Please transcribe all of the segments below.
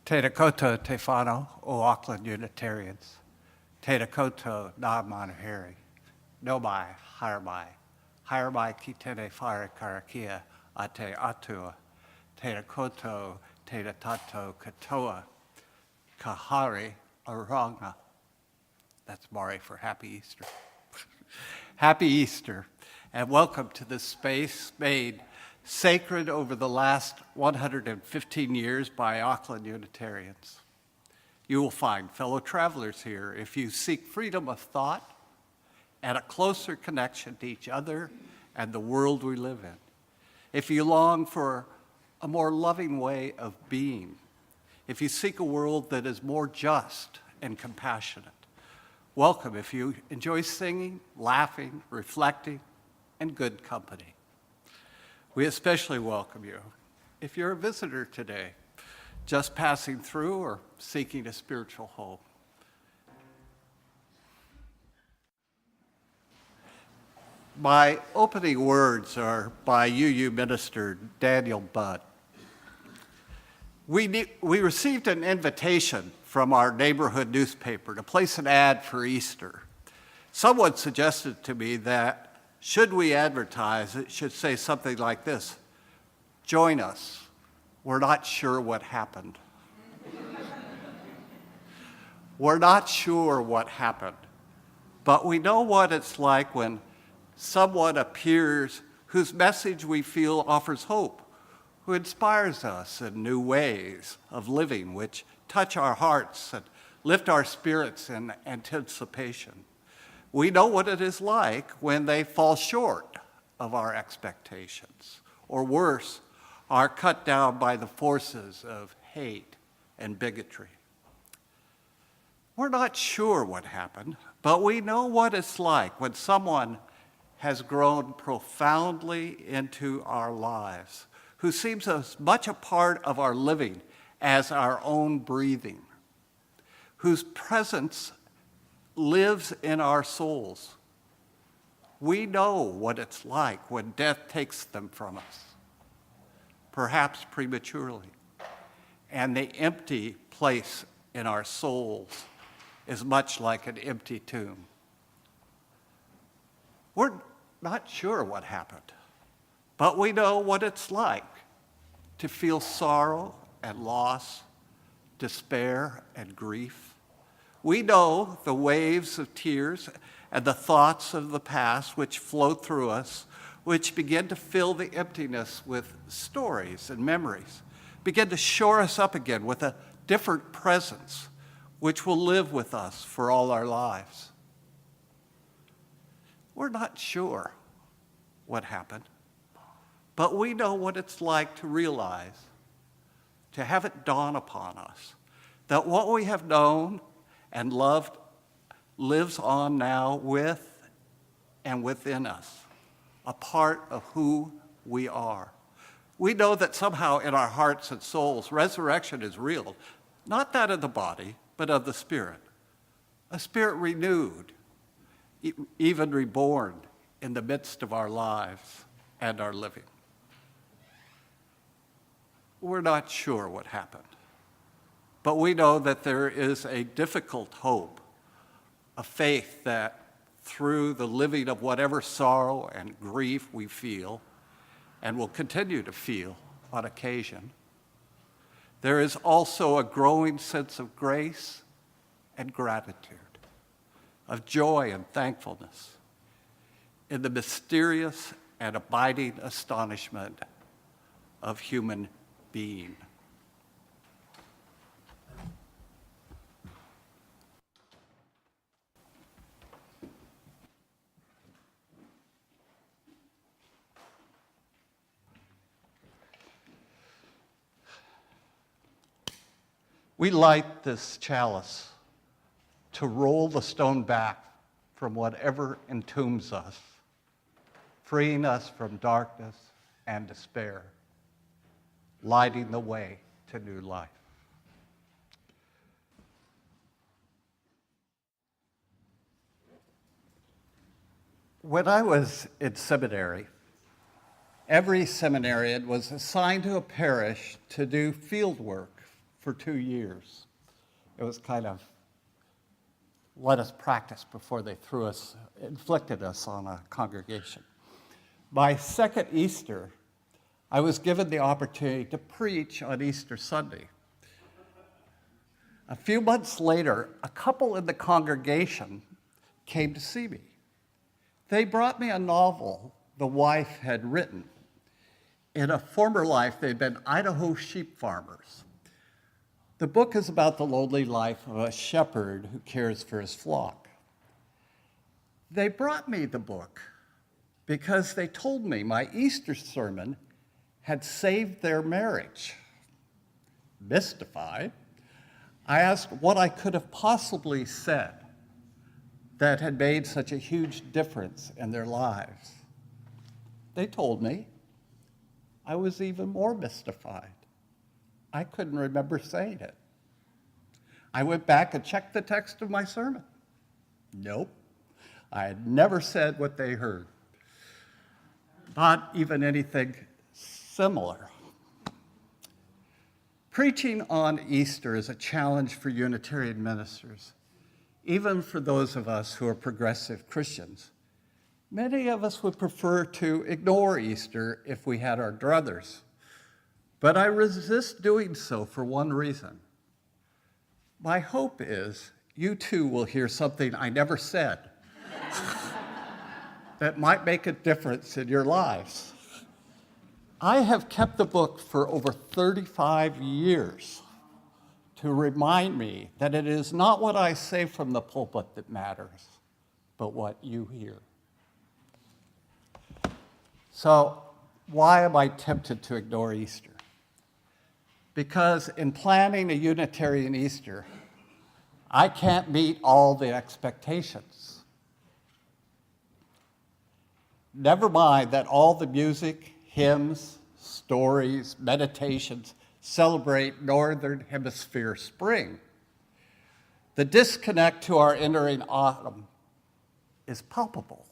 Te Dakota Te Whānau o Auckland Unitarians. Te Dakota Nā Manuheri. No mai, higher mai. Higher mai ki tene whaere karakia a te atua. Te Dakota te tato katoa. Kahari aranga. That's Māori for Happy Easter. Happy Easter, and welcome to this space made sacred over the last 115 years by Auckland Unitarians. You will find fellow travelers here if you seek freedom of thought and a closer connection to each other and the world we live in. If you long for a more loving way of being, if you seek a world that is more just and compassionate, welcome if you enjoy singing, laughing, reflecting, and good company. We especially welcome you if you're a visitor today, just passing through or seeking a spiritual home. My opening words are by UU minister Daniel Budd. We received an invitation from our neighborhood newspaper to place an ad for Easter. Someone suggested to me that should we advertise, it should say something like this: join us, we're not sure what happened. We're not sure what happened, but we know what it's like when someone appears whose message we feel offers hope, who inspires us in new ways of living which touch our hearts and lift our spirits in anticipation. We know what it is like when they fall short of our expectations, or worse, are cut down by the forces of hate and bigotry. We're not sure what happened, but we know what it's like when someone has grown profoundly into our lives, who seems as much a part of our living as our own breathing, whose presence lives in our souls. We know what it's like when death takes them from us, perhaps prematurely, and the empty place in our souls is much like an empty tomb. We're not sure what happened, but we know what it's like to feel sorrow and loss, despair and grief. We know the waves of tears and the thoughts of the past which flow through us, which begin to fill the emptiness with stories and memories, begin to shore us up again with a different presence, which will live with us for all our lives. We're not sure what happened, but we know what it's like to realize, to have it dawn upon us, that what we have known and loved lives on now with and within us, a part of who we are. We know that somehow in our hearts and souls, resurrection is real, not that of the body, but of the spirit, a spirit renewed, even reborn in the midst of our lives and our living. We're not sure what happened, but we know that there is a difficult hope, a faith that through the living of whatever sorrow and grief we feel, and will continue to feel on occasion, there is also a growing sense of grace and gratitude, of joy and thankfulness in the mysterious and abiding astonishment of human being. We light this chalice to roll the stone back from whatever entombs us, freeing us from darkness and despair, lighting the way to new life. When I was in seminary, every seminarian was assigned to a parish to do field work for 2 years. It was kind of let us practice before they inflicted us on a congregation. My second Easter, I was given the opportunity to preach on Easter Sunday. A few months later, a couple in the congregation came to see me. They brought me a novel the wife had written. In a former life, they'd been Idaho sheep farmers. The book is about the lonely life of a shepherd who cares for his flock. They brought me the book because they told me my Easter sermon had saved their marriage. Mystified, I asked what I could have possibly said that had made such a huge difference in their lives. They told me. I was even more mystified. I couldn't remember saying it. I went back and checked the text of my sermon. Nope, I had never said what they heard. Not even anything similar. Preaching on Easter is a challenge for Unitarian ministers, even for those of us who are progressive Christians. Many of us would prefer to ignore Easter if we had our druthers, but I resist doing so for one reason. My hope is you too will hear something I never said that might make a difference in your lives. I have kept the book for over 35 years to remind me that it is not what I say from the pulpit that matters, but what you hear. So, why am I tempted to ignore Easter? Because in planning a Unitarian Easter, I can't meet all the expectations. Never mind that all the music, hymns, stories, meditations celebrate Northern Hemisphere spring. The disconnect to our entering autumn is palpable.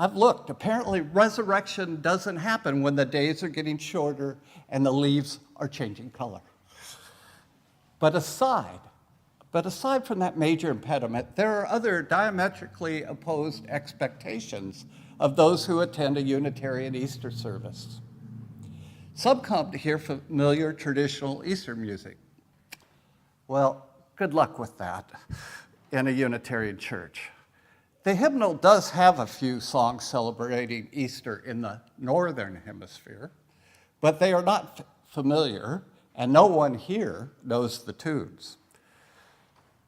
I've looked. Apparently, resurrection doesn't happen when the days are getting shorter and the leaves are changing color. But aside from that major impediment, there are other diametrically opposed expectations of those who attend a Unitarian Easter service. Some come to hear familiar traditional Easter music. Well, good luck with that in a Unitarian church. The hymnal does have a few songs celebrating Easter in the Northern Hemisphere, but they are not familiar, and no one here knows the tunes.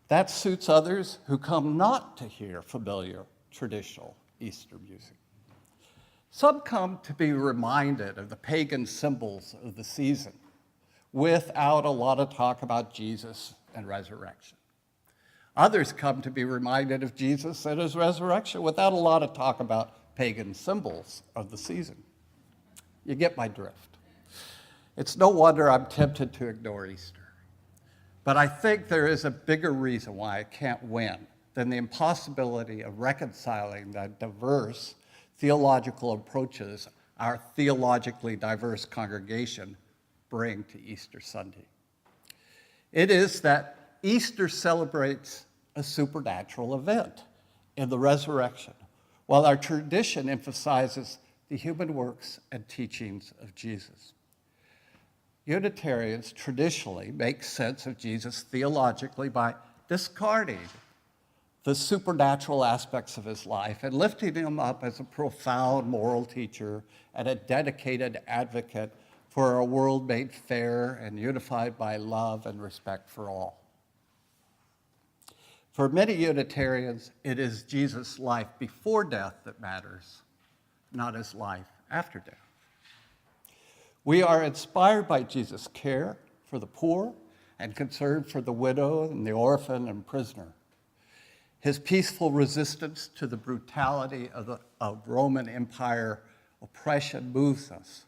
That suits others who come not to hear familiar traditional Easter music. Some come to be reminded of the pagan symbols of the season without a lot of talk about Jesus and resurrection. Others come to be reminded of Jesus and his resurrection without a lot of talk about pagan symbols of the season. You get my drift. It's no wonder I'm tempted to ignore Easter. But I think there is a bigger reason why I can't win than the impossibility of reconciling the diverse theological approaches our theologically diverse congregation bring to Easter Sunday. It is that Easter celebrates a supernatural event in the resurrection, while our tradition emphasizes the human works and teachings of Jesus. Unitarians traditionally make sense of Jesus theologically by discarding the supernatural aspects of his life and lifting him up as a profound moral teacher and a dedicated advocate for a world made fair and unified by love and respect for all. For many Unitarians, it is Jesus' life before death that matters, not his life after death. We are inspired by Jesus' care for the poor and concern for the widow and the orphan and prisoner. His peaceful resistance to the brutality of Roman Empire oppression moves us.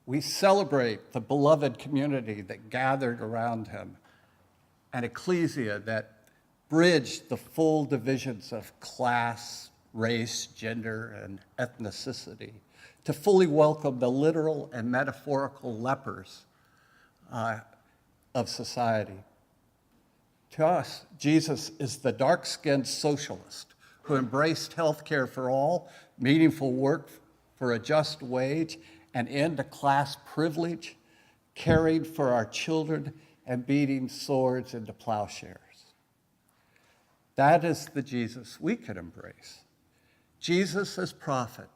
We celebrate the beloved community that gathered around him, an ecclesia that bridged the full divisions of class, race, gender, and ethnicity to fully welcome the literal and metaphorical lepers of society. To us, Jesus is the dark-skinned socialist who embraced health care for all, meaningful work for a just wage, an end to class privilege, caring for our children, and beating swords into plowshares. That is the Jesus we can embrace. Jesus as prophet,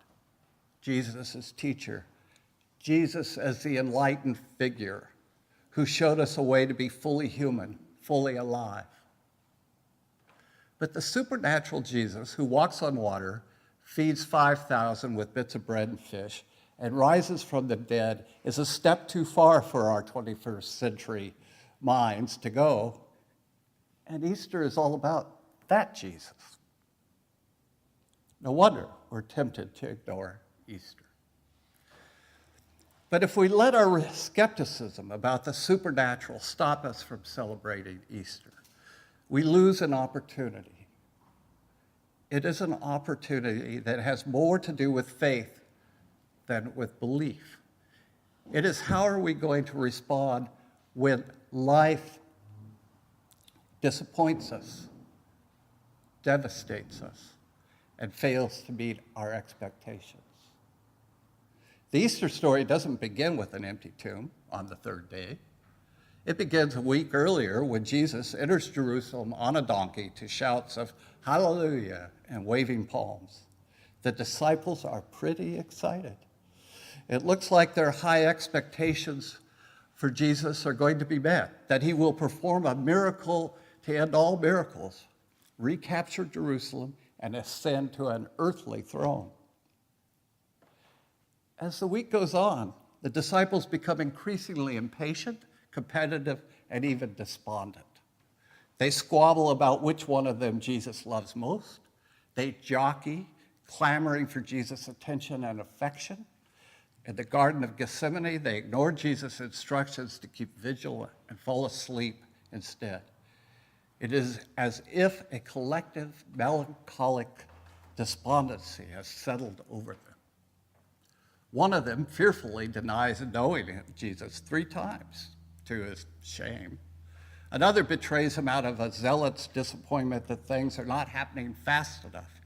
Jesus as teacher, Jesus as the enlightened figure who showed us a way to be fully human, fully alive. But the supernatural Jesus who walks on water, feeds 5,000 with bits of bread and fish, and rises from the dead is a step too far for our 21st century minds to go. And Easter is all about that Jesus. No wonder we're tempted to ignore Easter. But if we let our skepticism about the supernatural stop us from celebrating Easter, we lose an opportunity. It is an opportunity that has more to do with faith than with belief. It is how are we going to respond when life disappoints us, devastates us, and fails to meet our expectations. The Easter story doesn't begin with an empty tomb on the third day. It begins a week earlier when Jesus enters Jerusalem on a donkey to shouts of hallelujah and waving palms. The disciples are pretty excited. It looks like their high expectations for Jesus are going to be met, that he will perform a miracle to end all miracles, recapture Jerusalem, and ascend to an earthly throne. As the week goes on, the disciples become increasingly impatient, competitive, and even despondent. They squabble about which one of them Jesus loves most. They jockey, clamoring for Jesus' attention and affection. In the Garden of Gethsemane, they ignore Jesus' instructions to keep vigilant and fall asleep instead. It is as if a collective melancholic despondency has settled over them. One of them fearfully denies knowing Jesus 3 times, to his shame. Another betrays him out of a zealot's disappointment that things are not happening fast enough.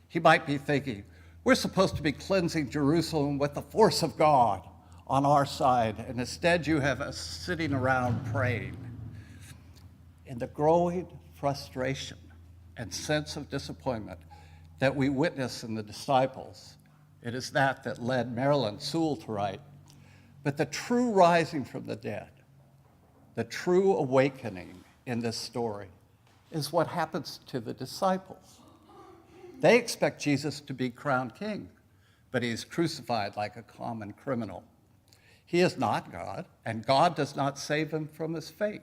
He might be thinking, we're supposed to be cleansing Jerusalem with the force of God on our side, and instead you have us sitting around praying. In the growing frustration and sense of disappointment that we witness in the disciples, it is that led Marilyn Sewell to write, but the true rising from the dead, the true awakening in this story is what happens to the disciples. They expect Jesus to be crowned king, but he is crucified like a common criminal. He is not God, and God does not save him from his fate.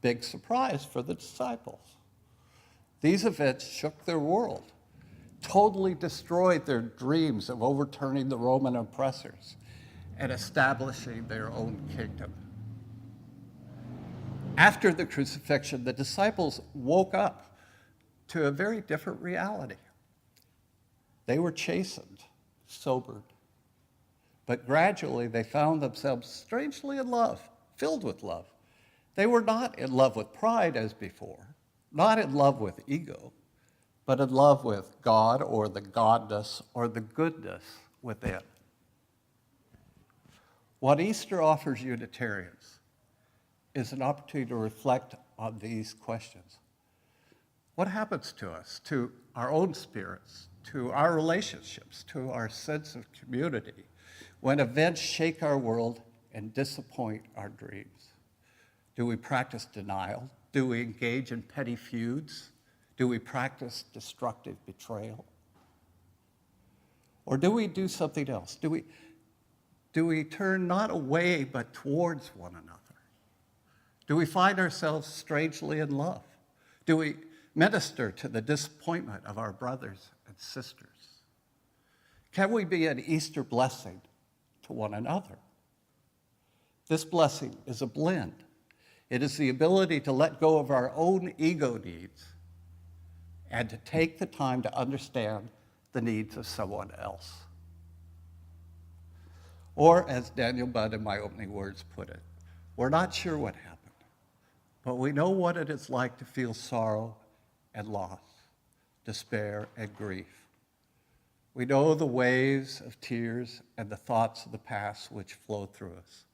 Big surprise for the disciples. These events shook their world, totally destroyed their dreams of overturning the Roman oppressors and establishing their own kingdom. After the crucifixion, the disciples woke up to a very different reality. They were chastened, sobered, but gradually they found themselves strangely in love, filled with love. They were not in love with pride as before, not in love with ego, but in love with God or the godness or the goodness within. What Easter offers Unitarians is an opportunity to reflect on these questions. What happens to us, to our own spirits, to our relationships, to our sense of community, when events shake our world and disappoint our dreams? Do we practice denial? Do we engage in petty feuds? Do we practice destructive betrayal? Or do we do something else? Do we turn not away but towards one another? Do we find ourselves strangely in love? Do we minister to the disappointment of our brothers and sisters? Can we be an Easter blessing to one another? This blessing is a blend. It is the ability to let go of our own ego needs and to take the time to understand the needs of someone else. Or, as Daniel Budd in my opening words put it, We're not sure what happened, but we know what it is like to feel sorrow and loss, despair and grief. We know the waves of tears and the thoughts of the past which flow through us,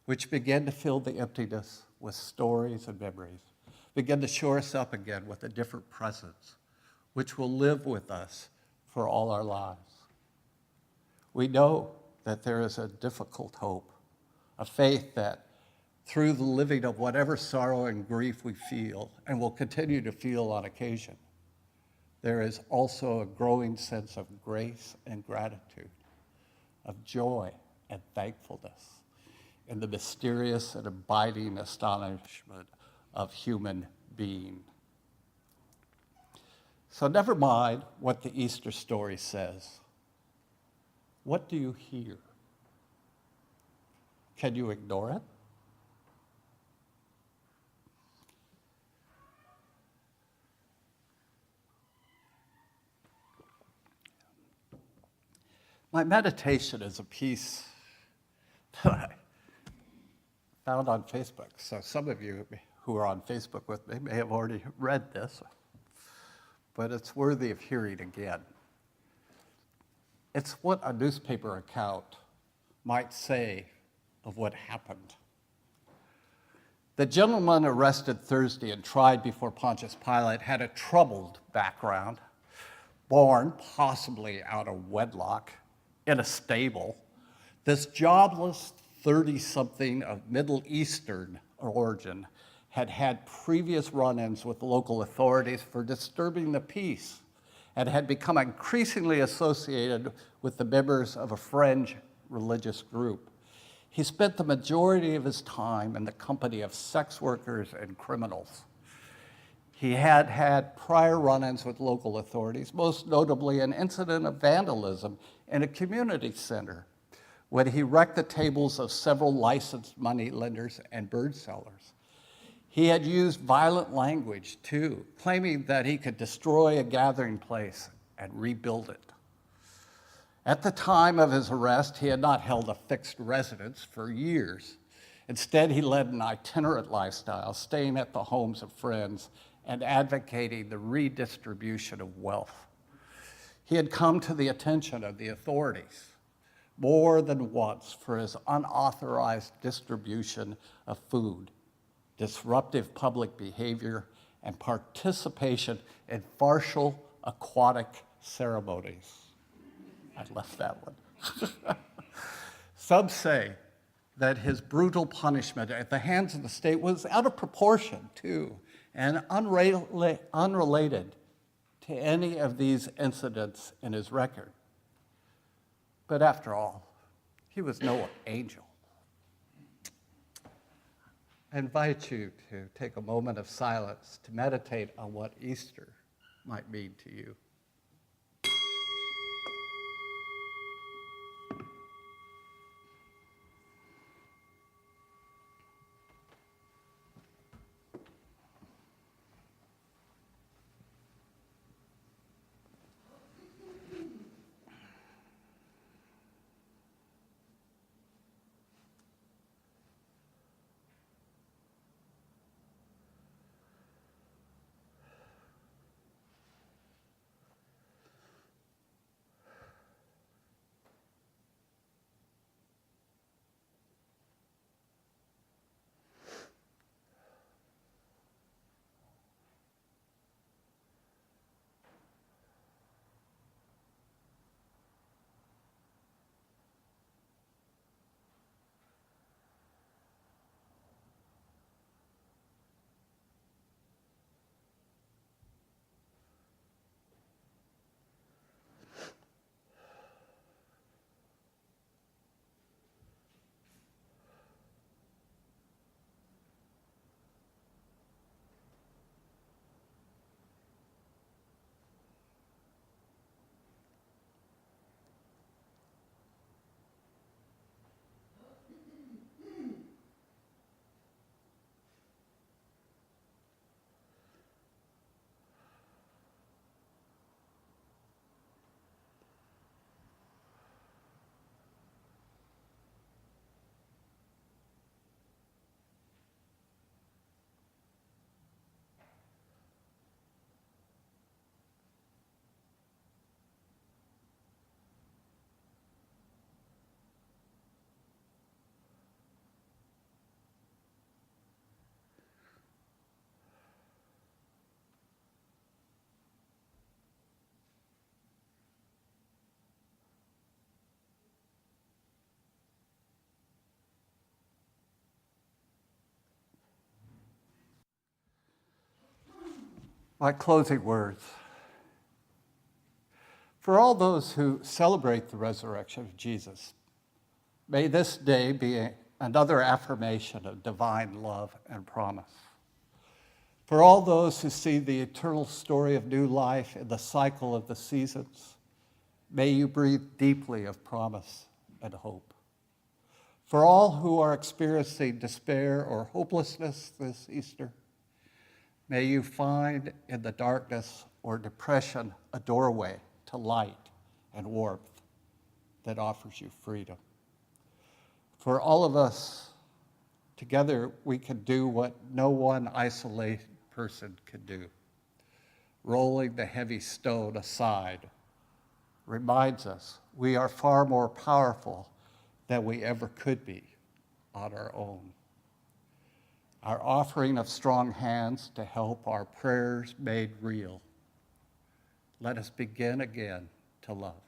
which begin to fill the emptiness with stories and memories, begin to shore us up again with a different presence, which will live with us for all our lives. We know that there is a difficult hope, a faith that through the living of whatever sorrow and grief we feel and will continue to feel on occasion, there is also a growing sense of grace and gratitude, of joy and thankfulness in the mysterious and abiding astonishment of human being. So never mind what the Easter story says. What do you hear? Can you ignore it? My meditation is a piece that I found on Facebook. So some of you who are on Facebook with me may have already read this, but it's worthy of hearing again. It's what a newspaper account might say of what happened. The gentleman arrested Thursday and tried before Pontius Pilate had a troubled background, born possibly out of wedlock, in a stable. This jobless 30-something of Middle Eastern origin had had previous run-ins with local authorities for disturbing the peace and had become increasingly associated with the members of a fringe religious group. He spent the majority of his time in the company of sex workers and criminals. He had had prior run-ins with local authorities, most notably an incident of vandalism in a community center when he wrecked the tables of several licensed money lenders and bird sellers. He had used violent language, too, claiming that he could destroy a gathering place and rebuild it. At the time of his arrest, he had not held a fixed residence for years. Instead, he led an itinerant lifestyle, staying at the homes of friends and advocating the redistribution of wealth. He had come to the attention of the authorities more than once for his unauthorized distribution of food, disruptive public behavior, and participation in farcical aquatic ceremonies. I left that one. Some say that his brutal punishment at the hands of the state was out of proportion, too, and unrelated to any of these incidents in his record. But after all, he was no angel. I invite you to take a moment of silence to meditate on what Easter might mean to you. My closing words. For all those who celebrate the resurrection of Jesus, may this day be another affirmation of divine love and promise. For all those who see the eternal story of new life in the cycle of the seasons, may you breathe deeply of promise and hope. For all who are experiencing despair or hopelessness this Easter, may you find in the darkness or depression a doorway to light and warmth that offers you freedom. For all of us, together we can do what no one isolated person can do. Rolling the heavy stone aside reminds us we are far more powerful than we ever could be on our own. Our offering of strong hands to help our prayers made real. Let us begin again to love.